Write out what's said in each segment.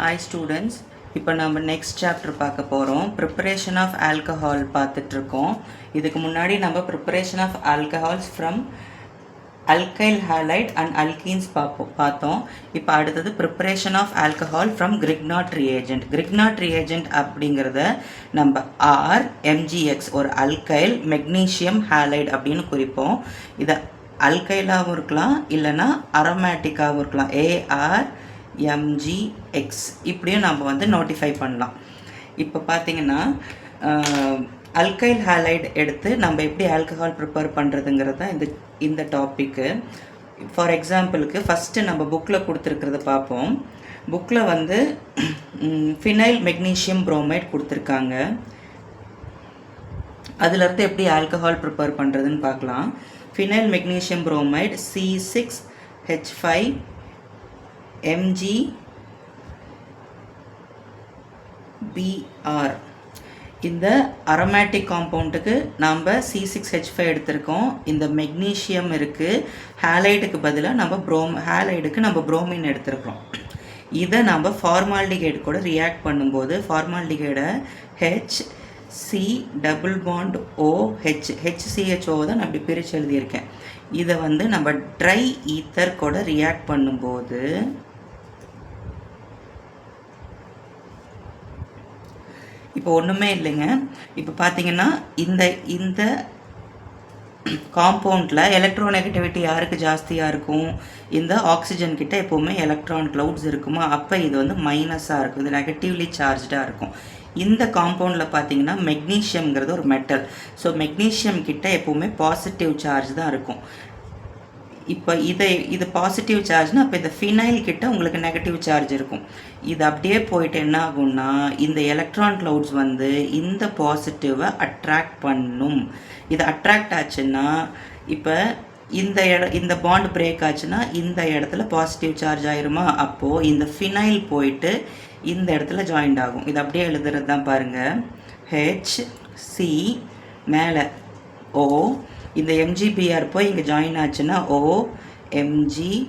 Hi students, இப்போ நம்ம next chapter பார்க்க போகிறோம். ப்ரிப்பரேஷன் ஆஃப் ஆல்கஹால் பார்த்துட்ருக்கோம். இதுக்கு முன்னாடி நம்ம preparation of alcohols from alkyl halide and alkenes பார்த்தோம். இப்போ அடுத்தது preparation of alcohol from Grignard reagent. Grignard reagent அப்படிங்கிறத நம்ம எம்ஜிஎக்ஸ் ஒரு அல்கைல் மெக்னீஷியம் ஹாலைட் அப்படின்னு குறிப்போம். இதை அல்கைலாகவும் இருக்கலாம், இல்லைன்னா அரோமேட்டிக்காகவும் இருக்கலாம். ARMGX இப்படியும் நம்ம நோட்டிஃபை பண்ணலாம். இப்போ பார்த்தீங்கன்னா அல்கைல் ஹாலைட் எடுத்து நம்ம எப்படி ஆல்கஹால் ப்ரிப்பேர் பண்ணுறதுங்கிறது தான் இந்த டாப்பிக்கு. ஃபார் எக்ஸாம்பிளுக்கு ஃபஸ்ட்டு நம்ம புக்கில் கொடுத்துருக்கிறத பார்ப்போம். புக்கில் ஃபினைல் மெக்னீஷியம் புரோமைட் கொடுத்துருக்காங்க. அதுலேருந்து எப்படி ஆல்கஹால் ப்ரிப்பேர் பண்ணுறதுன்னு பார்க்கலாம். Phenyl magnesium bromide C6H5MgBr. இந்த அரோமேட்டிக் காம்பவுண்டுக்கு நாம் C6H5 எடுத்திருக்கோம். இந்த மெக்னீஷியம் இருக்குது, ஹாலைடுக்கு பதிலாக நம்ம புரோமின் எடுத்திருக்கிறோம். இதை நம்ம ஃபார்மால்டிகைடு கூட ரியாக்ட் பண்ணும்போது ஃபார்மால்டிகைடை HC double bond OH HCHO தான் நான் அப்படி பிரித்து எழுதியிருக்கேன். இதை நம்ம ட்ரை ஈத்தர் கூட ரியாக்ட் பண்ணும்போது இப்போ ஒன்றுமே இல்லைங்க. இப்போ பார்த்தீங்கன்னா இந்த காம்பவுண்டில் எலக்ட்ரோநெகட்டிவிட்டி யாருக்கு ஜாஸ்தியாக இருக்கும்? இந்த ஆக்சிஜன் கிட்ட எப்போவுமே எலக்ட்ரான் க்ளவுட்ஸ் இருக்குமா, அப்போ இது மைனஸாக இருக்கும், இது நெகட்டிவ்லி சார்ஜாக இருக்கும். இந்த காம்பவுண்டில் பார்த்தீங்கன்னா மெக்னீஷியம்ங்கிறது ஒரு மெட்டல். ஸோ மெக்னீஷியம் கிட்ட எப்போவுமே பாசிட்டிவ் சார்ஜ் தான் இருக்கும். இப்போ இது பாசிட்டிவ் சார்ஜ்னால் அப்போ இந்த ஃபினைல் கிட்ட உங்களுக்கு நெகட்டிவ் சார்ஜ் இருக்கும். இது அப்படியே போயிட்டு என்ன ஆகும்னா இந்த எலக்ட்ரான் க்ளவுட்ஸ் இந்த பாசிட்டிவை அட்ராக்ட் பண்ணும். இது அட்ராக்ட் ஆச்சுன்னா இப்போ இந்த பாண்ட் பிரேக் ஆச்சுன்னா இந்த இடத்துல பாசிட்டிவ் சார்ஜ் ஆயிருமா, அப்போது இந்த ஃபினைல் போயிட்டு இந்த இடத்துல ஜாயிண்ட் ஆகும். இது அப்படியே எழுதுறது தான் பாருங்கள். HC மேலே O, இந்த MgBr போய் இங்கே ஜாயின் ஆச்சுன்னா OMgBr.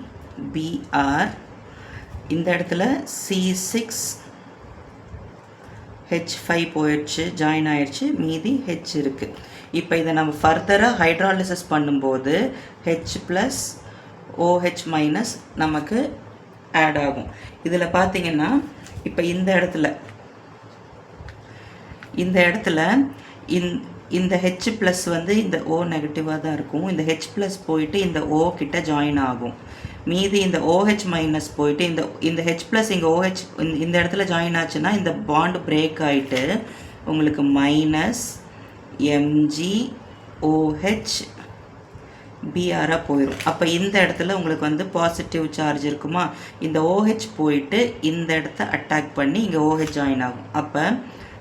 இந்த இடத்துல C6H5 போயிடுச்சு, ஜாயின் ஆயிடுச்சு, மீதி H இருக்குது. இப்போ இதை நம்ம ஃபர்தராக ஹைட்ராலிசிஸ் பண்ணும்போது H+OH- நமக்கு ஆட் ஆகும். இதில் பார்த்தீங்கன்னா இப்போ இந்த இடத்துல இந்த H+ இந்த O நெகட்டிவாக தான் இருக்கும். இந்த H+ போயிட்டு இந்த O கிட்ட ஜாயின் ஆகும். மீதி இந்த OH- போயிட்டு இந்த H+ இங்கே OH இந்த இடத்துல ஜாயின் ஆச்சுன்னா இந்த பாண்ட் பிரேக் ஆகிட்டு உங்களுக்கு -MgOH போயிடும். அப்போ இந்த இடத்துல உங்களுக்கு பாசிட்டிவ் சார்ஜ் இருக்குமா, இந்த OH போயிட்டு இந்த இடத்த அட்டாக் பண்ணி இங்கே OH ஜாயின் ஆகும். அப்போ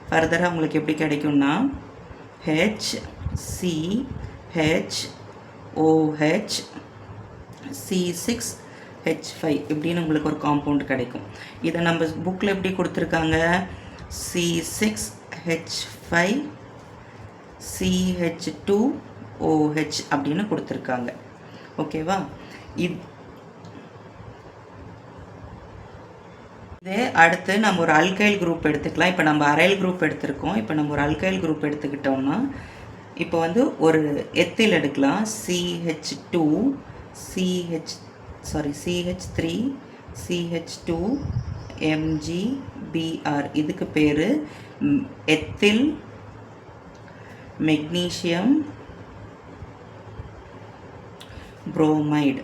ஃபர்தராக உங்களுக்கு எப்படி கிடைக்கும்னா HCHOH C6H5 இப்படின்னு உங்களுக்கு ஒரு காம்பவுண்ட் கிடைக்கும். இதை நம்ம புக்கில் எப்படி கொடுத்துருக்காங்க, C6H5 CH2OH அப்படின்னு கொடுத்துருக்காங்க. ஓகேவா? இதே அடுத்து நம்ம ஒரு அல்கைல் குரூப் எடுத்துக்கலாம். இப்போ நம்ம அரைல் குரூப் எடுத்திருக்கோம். இப்போ நம்ம ஒரு அல்கைல் குரூப் எடுத்துக்கிட்டோம்னா இப்போ ஒரு எத்தில் எடுக்கலாம். CH3 CH2 MgBr. இதுக்கு பேர் எத்தில் மெக்னீஷியம் புரோமைடு.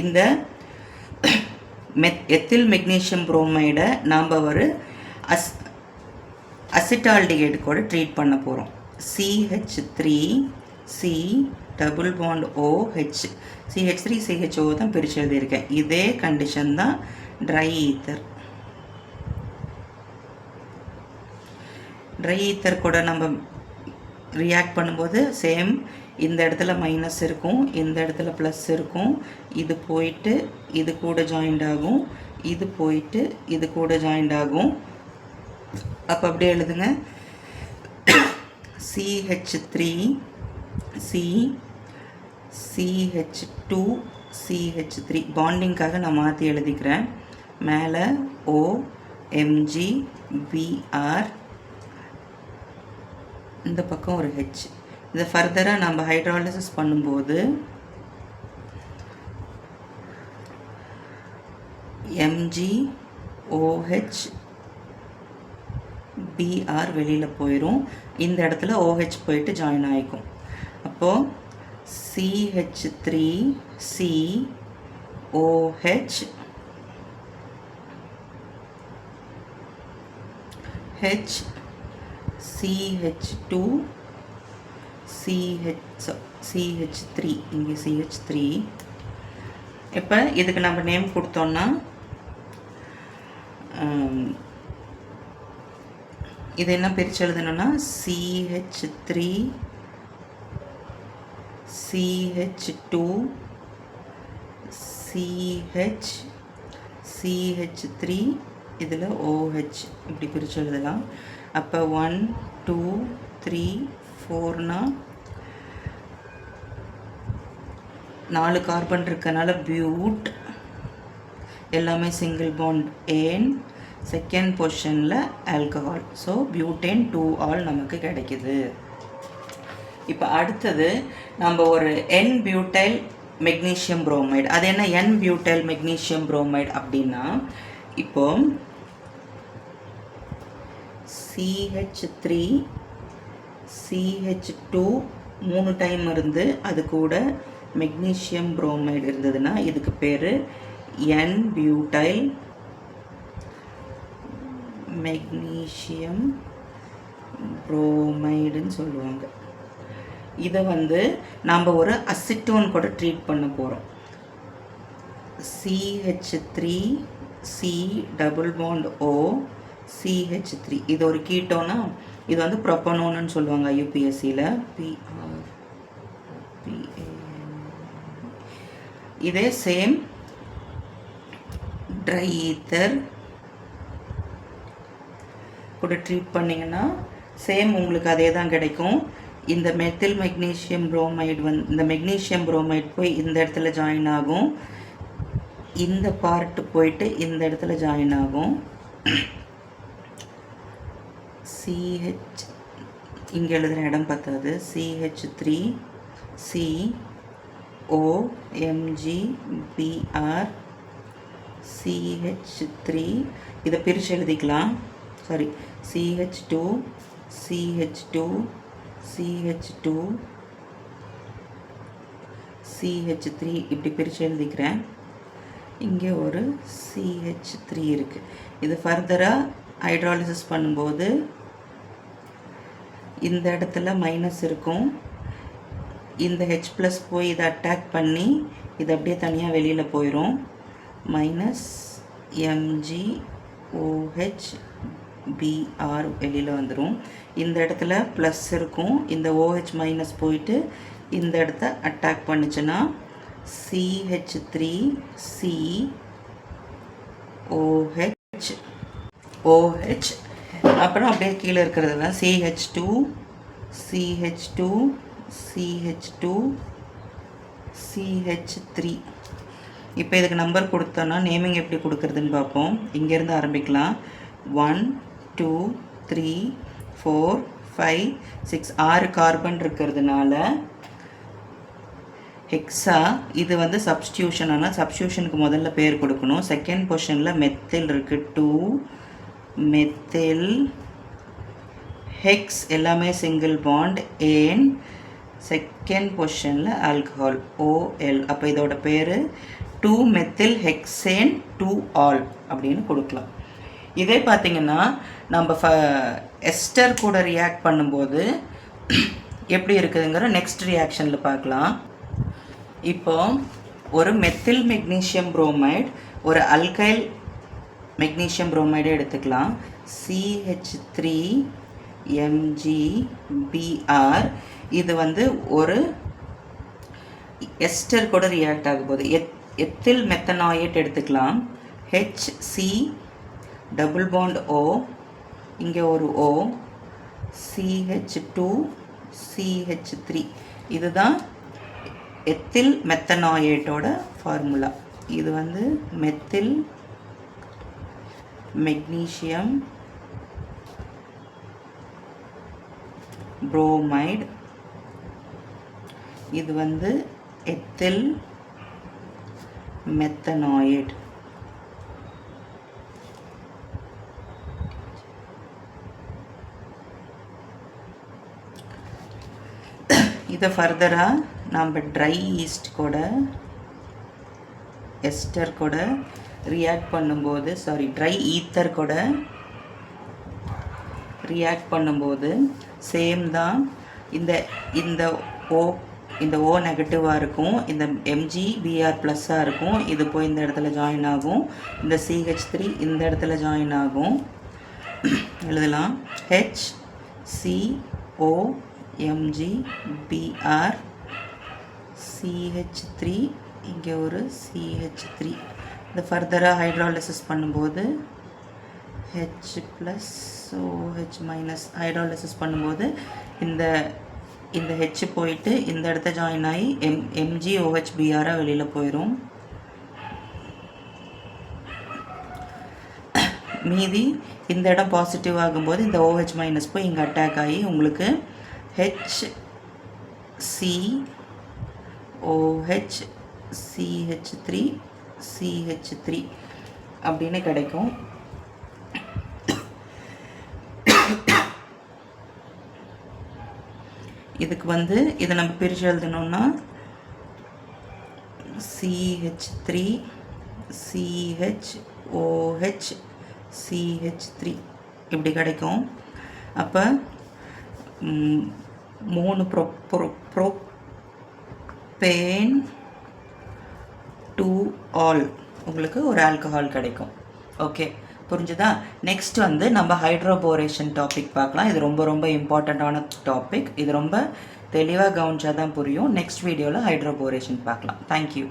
இந்த எத்தில் மெக்னீஷியம் புரோமைடை நாம் ஒரு அசிட்டால்டிகைடு கூட ட்ரீட் பண்ண போகிறோம். CH3C double bond OH CH3 CHO தான் பிரித்து எழுதியிருக்கேன். இதே கண்டிஷன் தான் ட்ரை ஈத்தர் கூட நம்ம ரியாக்ட் பண்ணும்போது சேம். இந்த இடத்துல மைனஸ் இருக்கும், இந்த இடத்துல ப்ளஸ் இருக்கும். இது போயிட்டு இது கூட ஜாயிண்ட் ஆகும், இது போயிட்டு இது கூட ஜாயிண்ட் ஆகும். அப்போ அப்படியே எழுதுங்க. CH3C CH2 CH3 பாண்டிங்காக நான் மாற்றி எழுதிக்கிறேன். மேலே OMgBr, இந்த பக்கம் ஒரு H. இதை ஃபர்தராக நம்ம ஹைட்ராலிசிஸ் பண்ணும்போது MgOHBr வெளியில் போயிடும். இந்த இடத்துல OH போயிட்டு ஜாயின் ஆகிக்கும். அப்போது CH3COH CH2CH3, இங்கே CH3. இப்போ இதுக்கு நம்ம நேம் கொடுத்தோன்னா இது என்ன பிரித்து எழுதணும்னா CH3 CH2 CH3 இதில் OH இப்படி பிரித்து எழுதலாம். அப்போ 1 2 3 4னா 4 கார்பன் இருக்கனால பியூட், எல்லாமே சிங்கிள் பாண்ட் ஏன், செகண்ட் பொசிஷனில் ஆல்கஹால். ஸோ பியூட்டேன் 2 ஆல் நமக்கு கிடைக்குது. இப்போ அடுத்தது நம்ம ஒரு என் பியூட்டைல் மெக்னீஷியம் புரோமைடு. அது என்ன என் பியூட்டைல் மெக்னீஷியம் புரோமைடு அப்படின்னா, இப்போ CH3 CH2 3 டைம் இருந்து அது கூட மெக்னீஷியம் புரோமைடு இருந்ததுன்னா இதுக்கு பேர் என் பியூட்டைல் மெக்னீஷியம் புரோமைடுன்னு சொல்லுவாங்க. இதை நம்ம ஒரு அசிட்டோன் கூட ட்ரீட் பண்ண போகிறோம். CH3 C double bond O CH3, இது ஒரு கீட்டோனா இது ப்ரோபனோன்னு சொல்லுவாங்க UPSCயில். இதே சேம் ட்ரை ஈத்தர் கூட ட்ரீட் பண்ணிங்கன்னா சேம் உங்களுக்கு அதே தான் கிடைக்கும். இந்த மெத்தில் மெக்னீஷியம் புரோமைடு இந்த மெக்னீஷியம் புரோமைடு போய் இந்த இடத்துல ஜாயின் ஆகும், இந்த பார்ட்டு போயிட்டு இந்த இடத்துல ஜாயின் ஆகும். CH இங்கே எழுதுகிற இடம் பார்த்தாது. CH3 COMgBr CH3 இதை பிரித்து எழுதிக்கலாம். Sorry, CH2 CH2 CH2 CH3 இப்படி பிரித்து எழுதிக்கிறேன். இங்கே ஒரு CH3 இருக்குது. இது ஃபர்தராக ஹைட்ராலிசிஸ் பண்ணும்போது இந்த இடத்துல மைனஸ் இருக்கும். இந்த H+ போய் இதை அட்டாக் பண்ணி இது அப்படியே தனியாக வெளியில் போயிடும். -MgOHBr வெளியில் வந்துடும். இந்த இடத்துல ப்ளஸ் இருக்கும். இந்த OH மைனஸ் போயிட்டு இந்த இடத்த அட்டாக் பண்ணிச்சுன்னா CH3 COH அப்புறம் அப்படியே கீழே இருக்கிறதெல்லாம் CH2 CH2 CH2 CH3. இப்போ இதுக்கு நம்பர் கொடுத்தோன்னா நேமிங் எப்படி கொடுக்குறதுன்னு பார்ப்போம். இங்கேருந்து ஆரம்பிக்கலாம். 1 2 3 4 5 6 6 கார்பன் இருக்கிறதுனால ஹெக்ஸா. இது சப்ஸ்டியூஷன். ஆனால் சப்ஸ்டியூஷனுக்கு முதல்ல பேர் கொடுக்கணும். செகண்ட் பொசிஷனில் மெத்தில் இருக்குது, 2 மெத்தில். ஹெக்ஸ் எல்லாமே சிங்கிள் பாண்ட் ஏன். செகண்ட் பொசிஷனில் ஆல்கஹால் OL. அப்போ இதோட பேர் 2 மெத்தில் ஹெக்சேன் 2 ஆல் அப்படின்னு கொடுக்கலாம். இதே பார்த்திங்கன்னா நம்ம எஸ்டர் கூட ரியாக்ட் பண்ணும்போது எப்படி இருக்குதுங்கிற நெக்ஸ்ட் ரியாக்ஷனில் பார்க்கலாம். இப்போ ஒரு மெத்தில் மெக்னீஷியம் புரோமைடு ஒரு அல்கைல் மெக்னீஷியம் புரோமைடு எடுத்துக்கலாம். CH3MgBr. இது ஒரு எஸ்டர் கூட ரியாக்ட் ஆகும் போது எத்தில் மெத்தனாயேட் எடுத்துக்கலாம். HC டபுள் பாண்ட் O, இங்கே ஒரு O, CH2 CH3. இதுதான் எத்தில் மெத்தனாயேட்டோட ஃபார்முலா. இது வந்து மெத்தில் மெக்னீசியம் புரோமைடு. இது வந்து எத்தில் மெத்தனாய்டு. இதை ஃபர்தராக நாம் ட்ரை ஈஸ்ட் கூட எஸ்டர் கூட ரியாக்ட் பண்ணும்போது ட்ரை ஈத்தர் கூட ரியாக்ட் பண்ணும்போது சேம் தான். இந்த ஓ நெகட்டிவாக இருக்கும், இந்த MgBr ப்ளஸ்ஸாக இருக்கும். இது போய் இந்த இடத்துல ஜாயின் ஆகும். இந்த CH3 இந்த இடத்துல ஜாயின் ஆகும். எழுதலாம் HCOMgBr CH3, இங்கே ஒரு CH3. இந்த ஃபர்தராக ஹைட்ராலிசிஸ் பண்ணும்போது H+OH- ஹைட்ராலிசிஸ் பண்ணும்போது இந்த H போயிட்டு இந்த இடத்த ஜாயின் ஆகி MgOHBr வெளியில் போயிடும். மீதி இந்த இடம் பாசிட்டிவ் ஆகும்போது இந்த OH- போய் இங்கே அட்டாக் ஆகி உங்களுக்கு HCOH CH3 அப்படின்னு கிடைக்கும். இதுக்கு வந்து இதை நம்ம பிரித்து எழுதணும்னா CH3 CHOH CH3 இப்படி கிடைக்கும். அப்போ 3 ப்ரோபேன் 2 ஆல் உங்களுக்கு ஒரு ஆல்கஹால் கிடைக்கும். ஓகே, புரிஞ்சுதா? நெக்ஸ்ட் வந்து நம்ம ஹைட்ரோபோரேஷன் டாபிக் பார்க்கலாம். இது ரொம்ப ரொம்ப இம்பார்ட்டண்ட்டான டாபிக். இது ரொம்ப தெளிவாக கவனிச்சா தான் புரியும். நெக்ஸ்ட் வீடியோவில் ஹைட்ரோபோரேஷன் பார்க்கலாம். தேங்க்யூ.